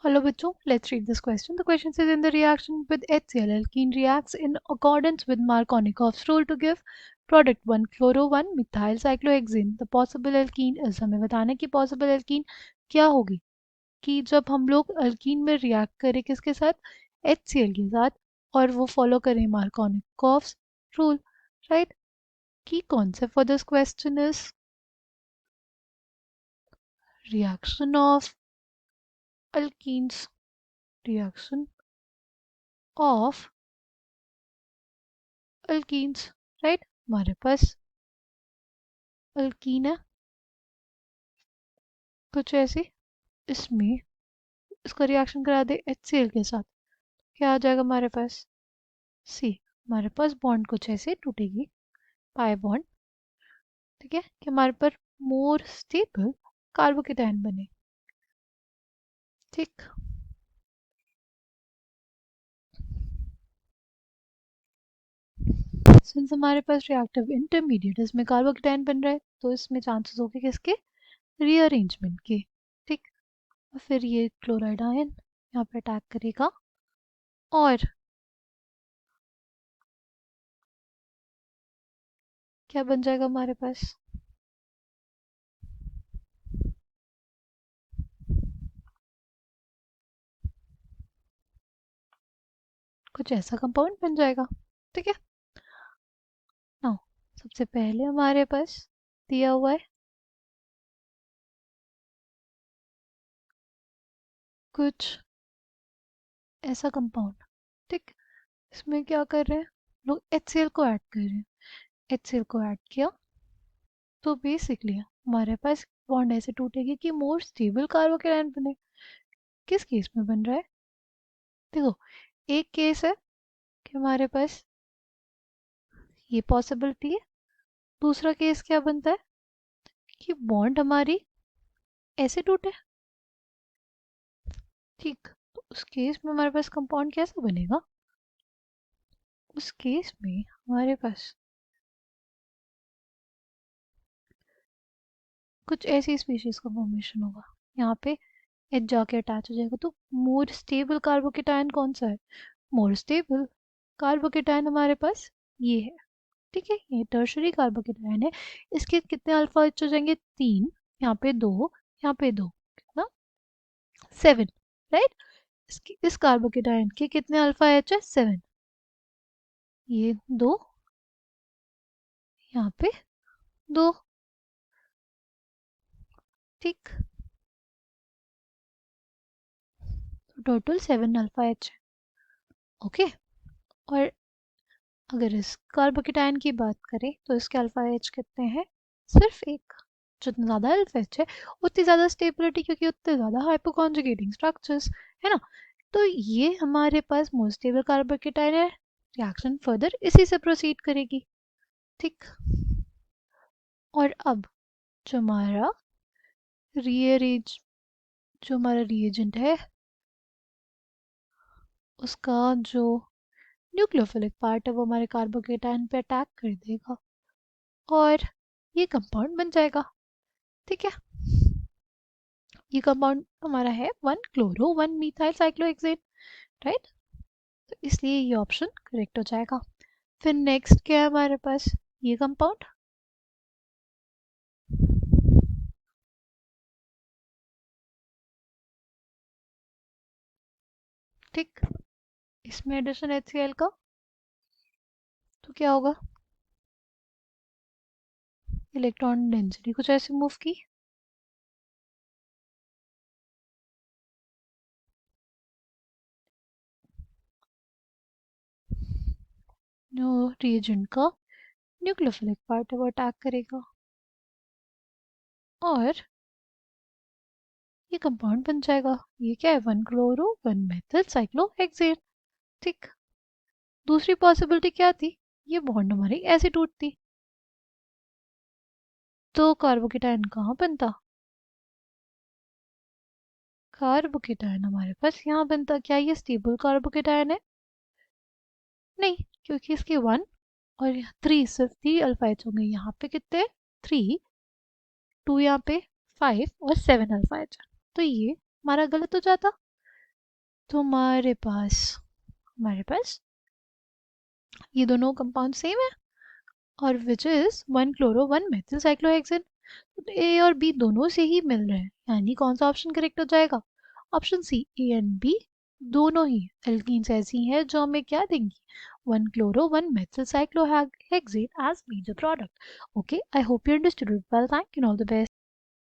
Hello bachcho, let's read this question. The question says in the reaction with HCl, alkene reacts in accordance with Markovnikov's rule to give product 1 chloro 1 methyl cyclohexane. The possible alkene is हमें बताना है कि possible alkene क्या होगी कि जब हम लोग alkene में react करें किसके साथ HCl के साथ और वो follow करें Markovnikov's rule, right? Key concept for this question is reaction of alkenes, reaction of alkenes, right? हमारे पास अल्कीन है कुछ ऐसी, इसमें इसका रिएक्शन करा दे HCl के साथ, क्या आ जाएगा हमारे पास सी, हमारे पास बॉन्ड कुछ ऐसे टूटेगी पाई बॉन्ड, ठीक है, कि हमारे पर मोर स्टेबल कार्बोकेटायन बने, ठीक। सिंस हमारे पास रिएक्टिव इंटरमीडिएट इसमें कार्बोकेटायन बन रहा है तो इसमें चांसेस होंगे किसके रीअरेंजमेंट के, ठीक। और फिर ये क्लोराइड आयन यहाँ पे अटैक करेगा और क्या बन जाएगा हमारे पास कुछ ऐसा कंपाउंड बन जाएगा, ठीक है। नाउ सबसे पहले हमारे पास दिया हुआ है कुछ ऐसा कंपाउंड, ठीक। इसमें क्या कर रहे हैं लोग HCl को ऐड कर रहे हैं, HCl को ऐड किया तो बेसिकली हमारे पास बॉन्ड ऐसे टूटेगी कि मोर स्टेबल कार्बोकेटायन बने। किस केस में बन रहा है देखो, एक केस है कि हमारे पास ये पॉसिबिलिटी है, दूसरा केस क्या बनता है कि बॉन्ड हमारी ऐसे टूटे, ठीक। तो उस केस में हमारे पास कंपाउंड कैसा बनेगा, उस केस में हमारे पास कुछ ऐसी स्पीशीज का फॉर्मेशन होगा, यहाँ पे एच जाके अटैच हो जाएगा। तो मोर स्टेबल कार्बोकेटायन कौन सा है, मोर स्टेबल कार्बोकेटायन हमारे पास ये है, ठीक है, ये टर्शरी कार्बोकेटायन है। इसके कितने अल्फा एच हो जाएंगे 3, यहाँ पे 2, यहाँ पे 2, कितना 7, राइट। इस कार्बोकेटायन के कितने अल्फा एच है 7, ये 2, यहाँ पे 2, ठीक। तो टोटल 7 अल्फा एच है, ओके। और अगर इस कार्बोकेटायन की बात करें तो इसके अल्फा एच कितने हैं, सिर्फ एक। जितना ज़्यादा अल्फा एच है उतनी ज़्यादा स्टेबिलिटी, क्योंकि उतने ज़्यादा हाइपोकॉन्जुगेटिंग स्ट्रक्चर्स है ना। तो ये हमारे पास मोस्ट स्टेबल कार्बोकेटायन है, रिएक्शन फर्दर इसी से प्रोसीड करेगी, ठीक। और अब जो हमारा रीअरेंज जो हमारा रिएजेंट है उसका जो न्यूक्लियोफिलिक पार्ट है वो हमारे कार्बोकेटायन पे अटैक कर देगा और ये कंपाउंड बन जाएगा, ठीक है। ये कंपाउंड हमारा है 1 क्लोरो 1 मिथाइल साइक्लोहेक्सेन, राइट। तो इसलिए ये ऑप्शन करेक्ट हो जाएगा। फिर नेक्स्ट क्या है हमारे पास, ये कंपाउंड, ठीक। इसमें एडिशन HCl का तो क्या होगा, इलेक्ट्रॉन डेंसिटी कुछ ऐसे मूव की, जो रिएजेंट का न्यूक्लियोफिलिक पार्ट है वो अटैक करेगा और ये कंपाउंड बन जाएगा। ये क्या है 1 क्लोरो 1 मेथिल साइक्लोहेक्सेन, ठीक। दूसरी पॉसिबिलिटी क्या थी, ये बॉन्ड हमारी ऐसे टूटती तो कार्बोकेटायन कहाँ बनता, कार्बोकेटायन हमारे पास यहाँ बनता। क्या ये स्टेबल कार्बोकेटायन है, नहीं, क्योंकि इसके 1 और 3 सिर्फ 3 अल्फा एच होंगे, यहाँ पे कितने 3, 2 यहाँ पे 5 और 7 अल्फा एच, तो ये हमारा गलत हो जाता, तो हमारे पास ये दोनों कंपाउंड सेम है और which is 1 chloro 1 methyl cyclohexane. तो ए और बी दोनों से ही मिल रहे हैं, यानी कौन सा ऑप्शन करेक्ट हो जाएगा? Option C, A and B दोनों ही एल्कीन्स ऐसी हैं जो हमें क्या देंगी? 1 chloro 1 methyl cyclohexane as major product. Okay, I hope you understood it well. Thank you, all the best.